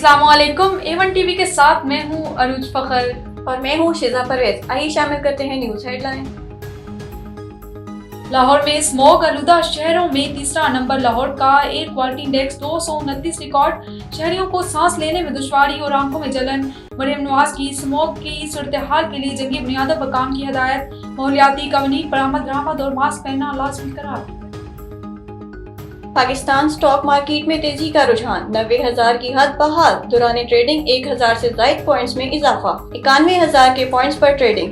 अस्सलाम वालेकुम। A1 TV के साथ मैं हूँ अरूज फखर और मैं हूँ शिजा परवेज। आइए शामिल करते हैं न्यूज हेडलाइन। लाहौर में स्मॉग आलूदा शहरों में तीसरा नंबर। लाहौर का एयर क्वालिटी इंडेक्स 229 रिकॉर्ड। शहरियों को सांस लेने में दुश्वारी और आंखों में जलन। मरियम नवाज की स्मॉग की सूरत-ए-हाल के लिए जंगी बुनियादों पर काम की हिदायत। माहौलियाती कवानीन पर आमद और मास्क पहनना लाजमी करार। पाकिस्तान स्टॉक मार्केट में तेजी का रुझान, 90,000 की हद बहाल। दौरान ट्रेडिंग 1,000 से ज्यादा पॉइंट्स में इजाफा, 91,000 के पॉइंट्स पर ट्रेडिंग।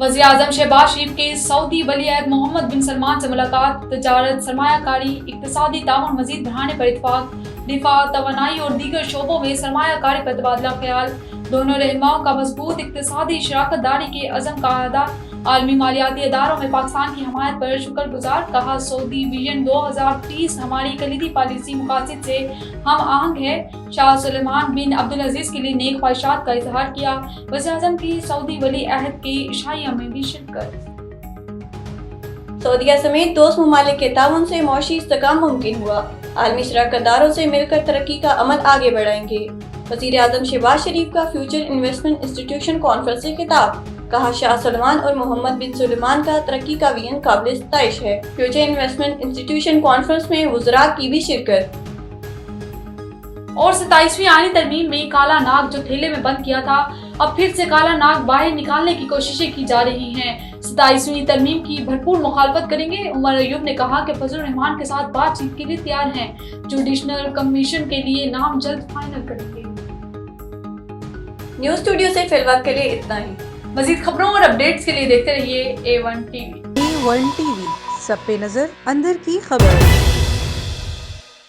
वज़ीर आज़म शहबाज शरीफ के सऊदी वली-अहद मोहम्मद बिन सलमान से मुलाकात। तजारत, सरमायाकारी, इक्तिसादी ताउन मजीद बढ़ाने पर इत्तफाक। दिफा, तवानाई और दीगर शोबों में सरमायाकारी पर तबादला ख्याल। दोनों रहनुमाओं का मजबूत इक्तिसादी शराकत दारी के अज़म का अहदा। आलमी मालियाती इदारों में पाकिस्तान की हमायत पर शुक्रगुजार। कहा, सऊदी विजन 2030 हमारी कलीदी पॉलिसी मकासद से हम आहंग है। शाह सुलेमान बिन अब्दुल अजीज के लिए नेक ख्वाहिशात का इजहार किया। वज़ीर आज़म की सऊदी वली अहद की इशाइया में भी शिरकत। सऊदीया समेत दोस्त ममालिक के ताउन से मौशी इस्तेकाम मुमकिन हुआ। आलमी शराकतदारों से मिलकर तरक्की का अमल आगे बढ़ाएंगे। वज़ीर आज़म शहबाज शरीफ का फ्यूचर इन्वेस्टमेंट इंस्टीट्यूशन कॉन्फ्रेंस से खिताब। कहा, शाह सलमान और मोहम्मद बिन सुलेमान का तरक्की का विजन काबिल सताइश है। फ्यूचर इन्वेस्टमेंट इंस्टीट्यूशन कॉन्फ्रेंस में वज़रा की भी शिरकत। और 27वीं आईनी तरमीम में काला नाग जो ठेले में बंद किया था, अब फिर से काला नाग बाहर निकालने की कोशिशें की जा रही हैं। 27वीं तरमीम की भरपूर मुखालफत करेंगे। उमर अयूब ने कहा कि फजल रहमान के साथ बातचीत के लिए तैयार हैं। जुडिशनल कमीशन के लिए नाम जल्द फाइनल करेंगे। न्यूज स्टूडियो से फिलहाल के लिए इतना ही। मजीद खबरों और अपडेट्स के लिए देखते रहिए A1 टीवी। A1 टीवी, सब पे नजर, अंदर की खबर।